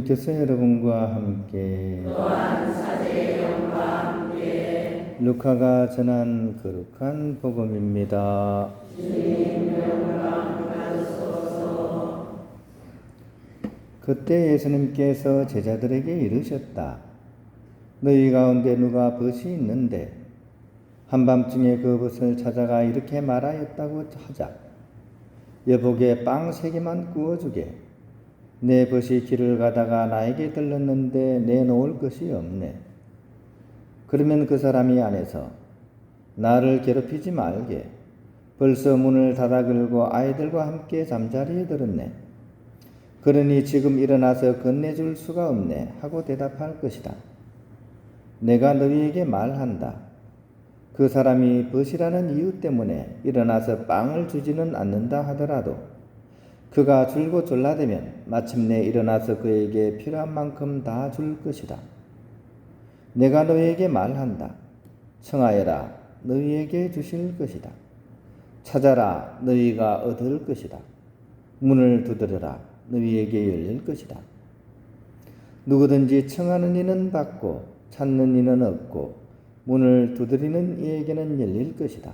주님께서 여러분과 함께 또한 사제의 영과 함께 루카가 전한 거룩한 복음입니다. 주님 영광 받으소서. 그때 예수님께서 제자들에게 이르셨다. 너희 가운데 누가 벗이 있는데 한밤중에 그 벗을 찾아가 이렇게 말하였다고 하자. 여복에 빵 3개만 구워주게. 내 벗이 길을 가다가 나에게 들렀는데 내놓을 것이 없네. 그러면 그 사람이 안에서 나를 괴롭히지 말게. 벌써 문을 닫아 걸고 아이들과 함께 잠자리에 들었네. 그러니 지금 일어나서 건네줄 수가 없네 하고 대답할 것이다. 내가 너희에게 말한다. 그 사람이 벗이라는 이유 때문에 일어나서 빵을 주지는 않는다 하더라도 그가 줄고 졸라대면 마침내 일어나서 그에게 필요한 만큼 다 줄 것이다. 내가 너희에게 말한다. 청하여라 너희에게 주실 것이다. 찾아라 너희가 얻을 것이다. 문을 두드려라 너희에게 열릴 것이다. 누구든지 청하는 이는 받고 찾는 이는 얻고 문을 두드리는 이에게는 열릴 것이다.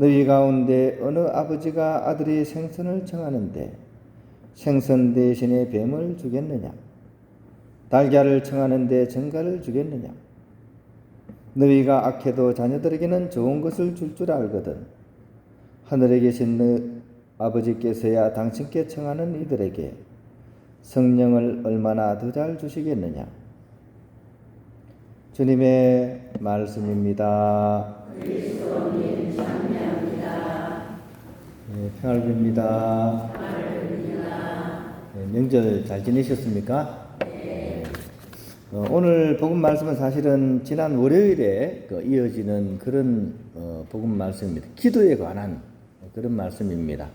너희 가운데 어느 아버지가 아들이 생선을 청하는데 생선 대신에 뱀을 주겠느냐? 달걀을 청하는데 정갈을 주겠느냐? 너희가 악해도 자녀들에게는 좋은 것을 줄 줄 알거든. 하늘에 계신 너 아버지께서야 당신께 청하는 이들에게 성령을 얼마나 더 잘 주시겠느냐? 주님의 말씀입니다. 그리스도님 찬양합니다. 네, 평화를 빕니다. 네, 명절 잘 지내셨습니까? 네. 오늘 복음 말씀은 사실은 지난 월요일에 이어지는 그런 복음 말씀입니다. 기도에 관한 그런 말씀입니다.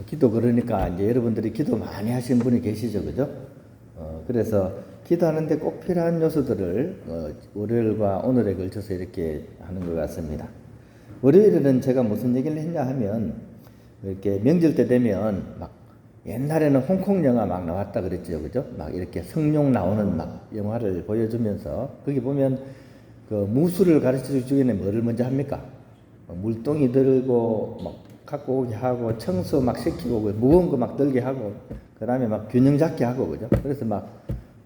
기도 그러니까 이제 여러분들이 기도 많이 하시는 분이 계시죠, 그죠? 그래서 기도하는데 꼭 필요한 요소들을 월요일과 오늘에 걸쳐서 이렇게 하는 것 같습니다. 월요일에는 제가 무슨 얘기를 했냐 하면 이렇게 명절 때 되면 막 옛날에는 홍콩 영화 막 나왔다 그랬죠, 그죠? 막 이렇게 성룡 나오는 막 영화를 보여주면서 거기 보면 그 무술을 가르쳐 주기 전에 뭐를 먼저 합니까? 물동이 들고 막 갖고 오게 하고 청소 막 시키고 무거운 거 막 들게 하고 그 다음에 막 균형 잡게 하고 그죠? 그래서 막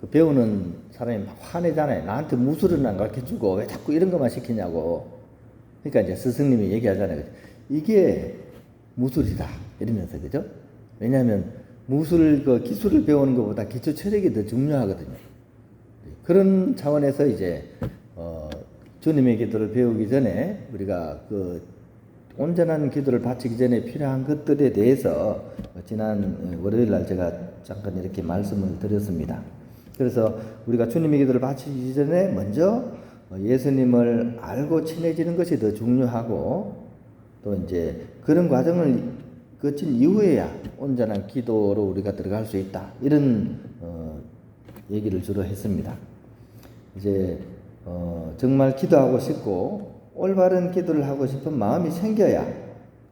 그 배우는 사람이 막 화내잖아요. 나한테 무술은 안 가르쳐 주고 왜 자꾸 이런 것만 시키냐고. 그러니까 이제 스승님이 얘기하잖아요. 그죠? 이게 무술이다 이러면서 그죠? 왜냐하면 무술 그 기술을 배우는 것보다 기초 체력이 더 중요하거든요. 그런 차원에서 이제 주님의 기도를 배우기 전에 우리가 그 온전한 기도를 바치기 전에 필요한 것들에 대해서 지난 월요일 날 제가 잠깐 이렇게 말씀을 드렸습니다. 그래서 우리가 주님의 기도를 바치기 전에 먼저 예수님을 알고 친해지는 것이 더 중요하고 또 이제 그런 과정을 거친 이후에야 온전한 기도로 우리가 들어갈 수 있다. 이런 얘기를 주로 했습니다. 이제 정말 기도하고 싶고 올바른 기도를 하고 싶은 마음이 생겨야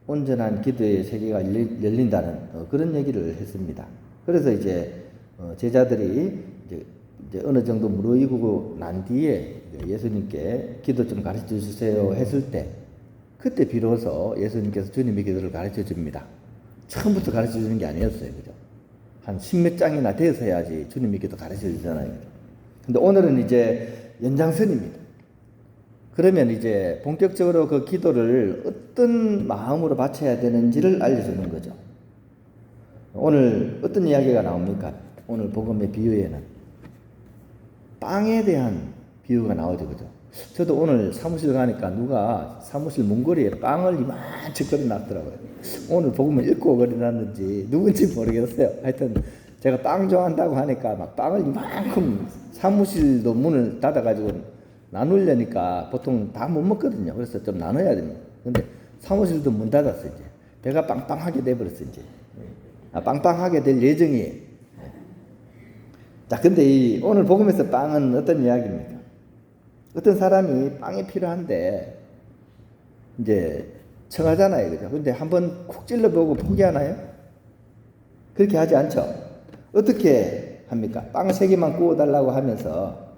온전한 기도의 세계가 열린다는 그런 얘기를 했습니다. 그래서 이제 제자들이 이제 어느 정도 무르익고 난 뒤에 예수님께 기도 좀 가르쳐 주세요 했을 때 그때 비로소 예수님께서 주님의 기도를 가르쳐 줍니다. 처음부터 가르쳐 주는 게 아니었어요. 그죠? 한 10몇 장이나 돼서야지 주님의 기도 가르쳐 주잖아요. 근데 오늘은 이제 연장선입니다. 그러면 이제 본격적으로 그 기도를 어떤 마음으로 바쳐야 되는지를 알려주는 거죠. 오늘 어떤 이야기가 나옵니까? 오늘 복음의 비유에는 빵에 대한 비유가 나오죠. 그죠? 저도 오늘 사무실 가니까 누가 사무실 문고리에 빵을 이만치 걸어놨더라고요. 오늘 복음을 읽고 걸어놨는지 누군지 모르겠어요. 하여튼 제가 빵 좋아한다고 하니까 막 빵을 이만큼 사무실도 문을 닫아가지고 나누려니까 보통 다 못 먹거든요. 그래서 좀 나눠야 됩니다. 근데 사무실도 문 닫았어, 이제. 배가 빵빵하게 돼버렸어, 이제. 빵빵하게 될 예정이에요. 자, 근데 오늘 복음에서 빵은 어떤 이야기입니까? 어떤 사람이 빵이 필요한데, 이제, 청하잖아요. 그죠? 근데 한번 콕 찔러보고 포기하나요? 그렇게 하지 않죠? 어떻게 합니까? 빵 3개만 구워달라고 하면서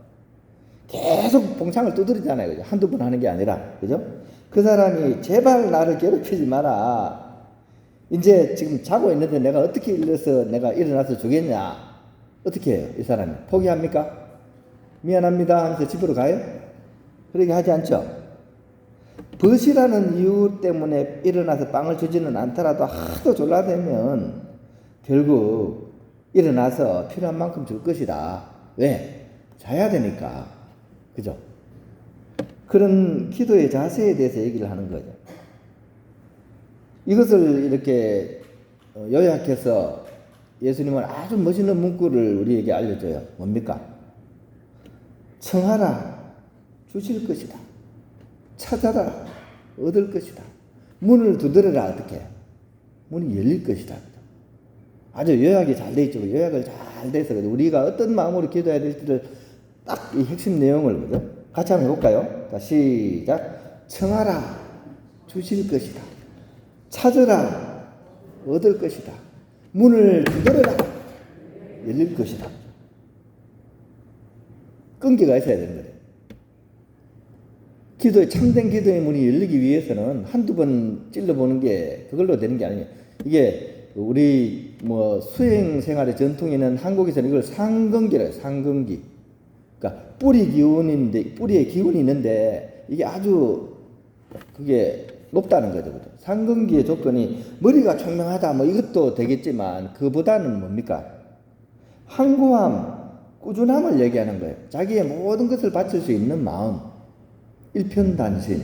계속 봉창을 두드리잖아요. 그죠? 한두 번 하는 게 아니라. 그죠? 그 사람이 제발 나를 괴롭히지 마라. 이제 지금 자고 있는데 내가 어떻게 내가 일어나서 주겠냐? 어떻게 해요? 이 사람이. 포기합니까? 미안합니다 하면서 집으로 가요? 그렇게 하지 않죠? 벗이라는 이유 때문에 일어나서 빵을 주지는 않더라도 하도 졸라대면 결국 일어나서 필요한 만큼 줄 것이다. 왜? 자야 되니까. 그죠? 그런 기도의 자세에 대해서 얘기를 하는 거죠. 이것을 이렇게 요약해서 예수님은 아주 멋있는 문구를 우리에게 알려줘요. 뭡니까? 청하라, 주실 것이다. 찾아라, 얻을 것이다. 문을 두드려라, 어떻게? 문이 열릴 것이다. 아주 요약이 잘 돼 있죠. 요약을 잘 돼서 우리가 어떤 마음으로 기도해야 될지를 딱 이 핵심 내용을 그죠? 같이 한번 해볼까요? 자, 시작. 청하라, 주실 것이다. 찾으라, 얻을 것이다. 문을 두드려라, 열릴 것이다. 끈기가 있어야 되는 거예요. 참된 기도의 문이 열리기 위해서는 한두 번 찔러보는 게 그걸로 되는 게 아니에요. 이게 우리 수행 생활의 전통에는 한국에서는 이걸 상근기라고 해요. 상근기. 그러니까 뿌리에 기운이 있는데 이게 아주 그게 높다는 거죠. 상근기의 조건이 머리가 총명하다 이것도 되겠지만 그보다는 뭡니까? 항구함, 꾸준함을 얘기하는 거예요. 자기의 모든 것을 바칠 수 있는 마음, 일편단심.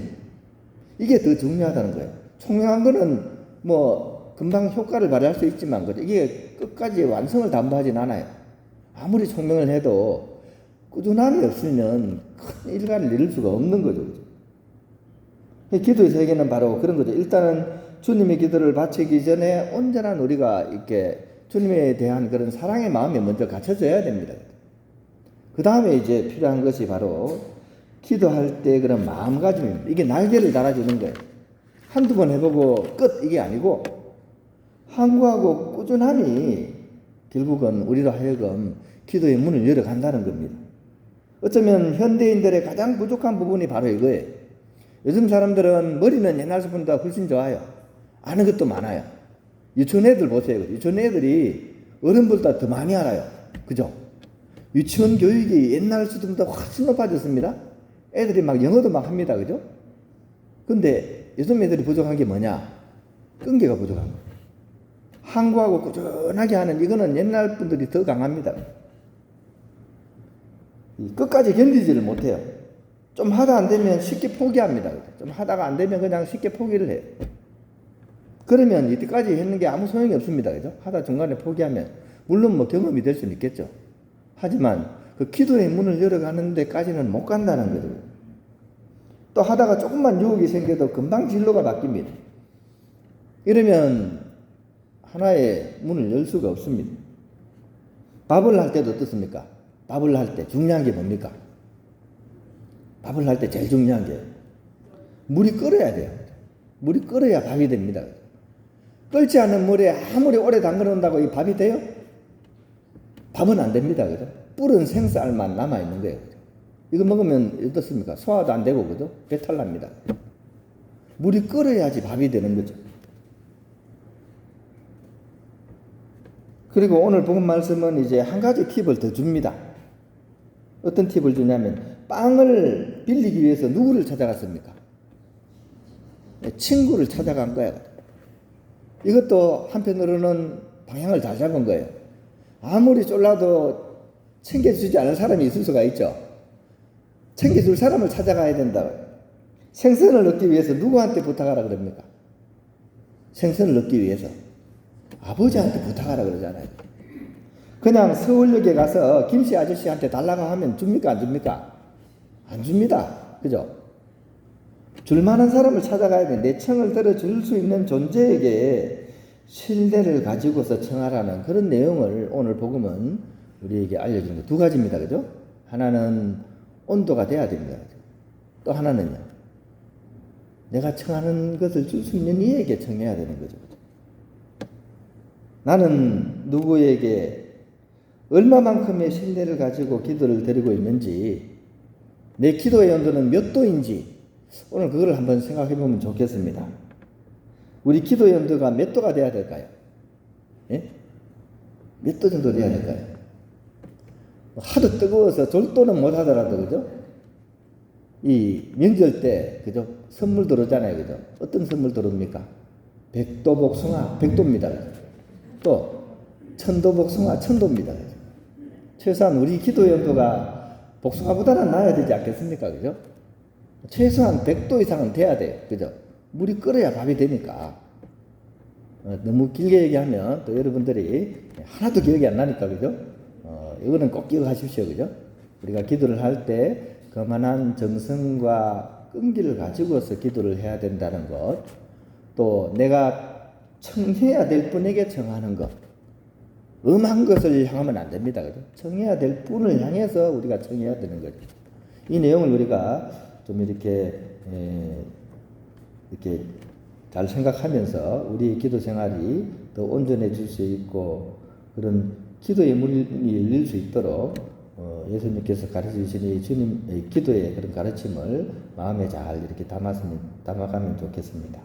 이게 더 중요하다는 거예요. 총명한 거는 금방 효과를 발휘할 수 있지만 이게 끝까지 완성을 담보하진 않아요. 아무리 총명을 해도 꾸준함이 없으면 큰 일가를 이룰 수가 없는 거죠. 기도의 세계는 바로 그런 거죠. 일단은 주님의 기도를 바치기 전에 온전한 우리가 이렇게 주님에 대한 그런 사랑의 마음이 먼저 갖춰져야 됩니다. 그 다음에 이제 필요한 것이 바로 기도할 때 그런 마음가짐입니다. 이게 날개를 달아주는 거예요. 한두 번 해보고 끝 이게 아니고 항구하고 꾸준함이 결국은 우리로 하여금 기도의 문을 열어간다는 겁니다. 어쩌면 현대인들의 가장 부족한 부분이 바로 이거예요. 요즘 사람들은 머리는 옛날 사람보다 훨씬 좋아요. 아는 것도 많아요. 유치원 애들 보세요. 유치원 애들이 어른보다 더 많이 알아요. 그죠? 유치원 교육이 옛날 수준보다 훨씬 높아졌습니다. 애들이 막 영어도 막 합니다. 그죠? 근데 요즘 애들이 부족한 게 뭐냐? 끈기가 부족한 거예요. 항구하고 꾸준하게 하는 이거는 옛날 분들이 더 강합니다. 끝까지 견디지를 못해요. 좀 하다 안 되면 쉽게 포기합니다. 좀 하다가 안 되면 그냥 쉽게 포기를 해요. 그러면 이때까지 했는 게 아무 소용이 없습니다. 그죠? 하다 중간에 포기하면 물론 경험이 될 수는 있겠죠. 하지만 그 기도의 문을 열어가는 데까지는 못 간다는 거죠. 또 하다가 조금만 유혹이 생겨도 금방 진로가 바뀝니다. 이러면 하나의 문을 열 수가 없습니다. 밥을 할 때도 어떻습니까? 밥을 할 때 중요한 게 뭡니까? 밥을 할 때 제일 중요한 게 물이 끓어야 돼요. 물이 끓어야 밥이 됩니다. 끓지 않은 물에 아무리 오래 담궈 놓는다고 이 밥이 돼요? 밥은 안 됩니다. 그죠? 불은 생쌀만 남아 있는 거예요. 이거 먹으면 어떻습니까? 소화도 안 되고 그죠? 배탈 납니다. 물이 끓어야지 밥이 되는 거죠. 그리고 오늘 본 말씀은 이제 한 가지 팁을 더 줍니다. 어떤 팁을 주냐면 빵을 빌리기 위해서 누구를 찾아갔습니까? 친구를 찾아간 거예요. 이것도 한편으로는 방향을 잘 잡은 거예요. 아무리 쫄라도 챙겨주지 않을 사람이 있을 수가 있죠. 챙겨줄 사람을 찾아가야 된다. 생선을 얻기 위해서 누구한테 부탁하라 그럽니까? 생선을 얻기 위해서 아버지한테 부탁하라 그러잖아요. 그냥 서울역에 가서 김씨 아저씨한테 달라고 하면 줍니까? 안 줍니까? 안 줍니다. 그죠? 줄만한 사람을 찾아가야 돼. 내 청을 들어줄 수 있는 존재에게 신뢰를 가지고서 청하라는 그런 내용을 오늘 복음은 우리에게 알려주는 두 가지입니다. 그죠? 하나는 온도가 돼야 됩니다. 또 하나는요. 내가 청하는 것을 줄 수 있는 이에게 청해야 되는 거죠. 나는 누구에게 얼마만큼의 신뢰를 가지고 기도를 드리고 있는지, 내 기도의 온도는 몇 도인지 오늘 그걸 한번 생각해 보면 좋겠습니다. 우리 기도의 온도가 몇 도가 돼야 될까요? 예? 몇 도 정도 돼야 될까요? 하도 뜨거워서 절도는 못 하더라도, 그죠? 이 명절 때, 그죠? 선물 들어오잖아요, 그죠? 어떤 선물 들어옵니까? 백도 복숭아, 백도입니다. 그죠? 또, 천도 복숭아, 천도입니다. 그죠? 최소한 우리 기도의 온도가 복숭아보다는 나아야 되지 않겠습니까? 그죠? 최소한 100도 이상은 돼야 돼요. 그죠? 물이 끓어야 밥이 되니까. 너무 길게 얘기하면 또 여러분들이 하나도 기억이 안 나니까, 그죠? 이거는 꼭 기억하십시오. 그죠? 우리가 기도를 할 때 그만한 정성과 끈기를 가지고서 기도를 해야 된다는 것. 또 내가 청해야 될 분에게 청하는 것. 엄한 것을 향하면 안 됩니다. 그죠? 청해야 될 분을 향해서 우리가 청해야 되는 거죠. 이 내용을 우리가 좀 이렇게 잘 생각하면서 우리 기도 생활이 더 온전해질 수 있고 그런 기도의 문이 열릴 수 있도록 예수님께서 가르쳐 주신 주님의 기도의 그런 가르침을 마음에 잘 이렇게 담아가면 좋겠습니다.